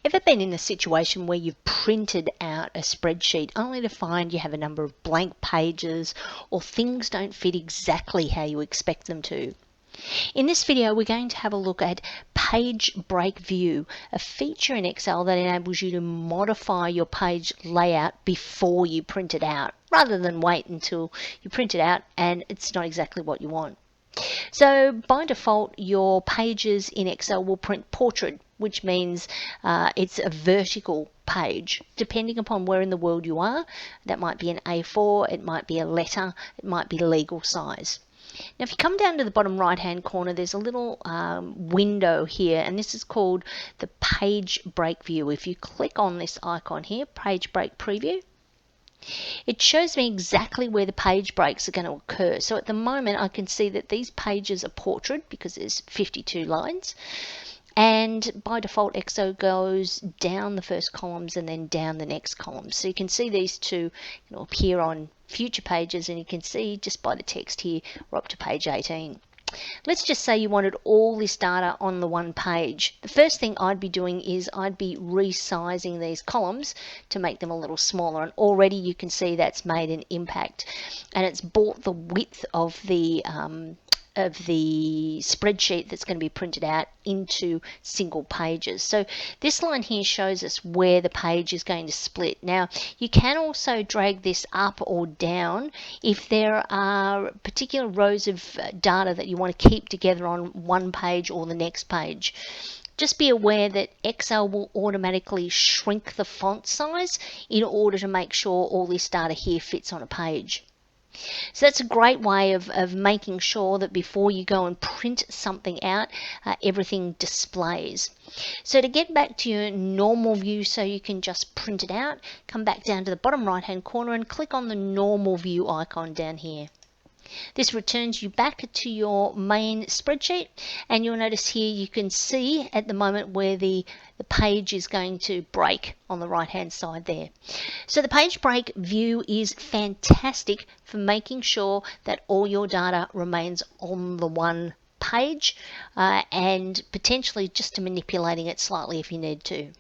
Ever been in a situation where you've printed out a spreadsheet only to find you have a number of blank pages or things don't fit exactly how you expect them to? In this video, we're going to have a look at Page Break View, a feature in Excel that enables you to modify your page layout before you print it out, rather than wait until you print it out and it's not exactly what you want. So by default, your pages in Excel will print portrait, which means it's a vertical page. Depending upon where in the world you are, that might be an A4, it might be a letter, it might be legal size. Now, if you come down to the bottom right-hand corner, there's a little window here, and this is called the Page Break View. If you click on this icon here, Page Break Preview, it shows me exactly where the page breaks are going to occur. So at the moment, I can see that these pages are portrait because there's 52 lines. And by default, Excel goes down the first columns and then down the next columns. So you can see these two appear on future pages, and you can see just by the text here, we're up to page 18. Let's just say you wanted all this data on the one page. The first thing I'd be doing is I'd be resizing these columns to make them a little smaller, and already you can see that's made an impact, and it's brought the width of the spreadsheet that's going to be printed out into single pages. So this line here shows us where the page is going to split. Now, you can also drag this up or down if there are particular rows of data that you want to keep together on one page or the next page. Just be aware that Excel will automatically shrink the font size in order to make sure all this data here fits on a page. So that's a great way of making sure that before you go and print something out, everything displays. So to get back to your normal view so you can just print it out, come back down to the bottom right hand corner and click on the normal view icon down here. This returns you back to your main spreadsheet, and you'll notice here you can see at the moment where the page is going to break on the right hand side there. So the page break view is fantastic for making sure that all your data remains on the one page and potentially just to manipulating it slightly if you need to.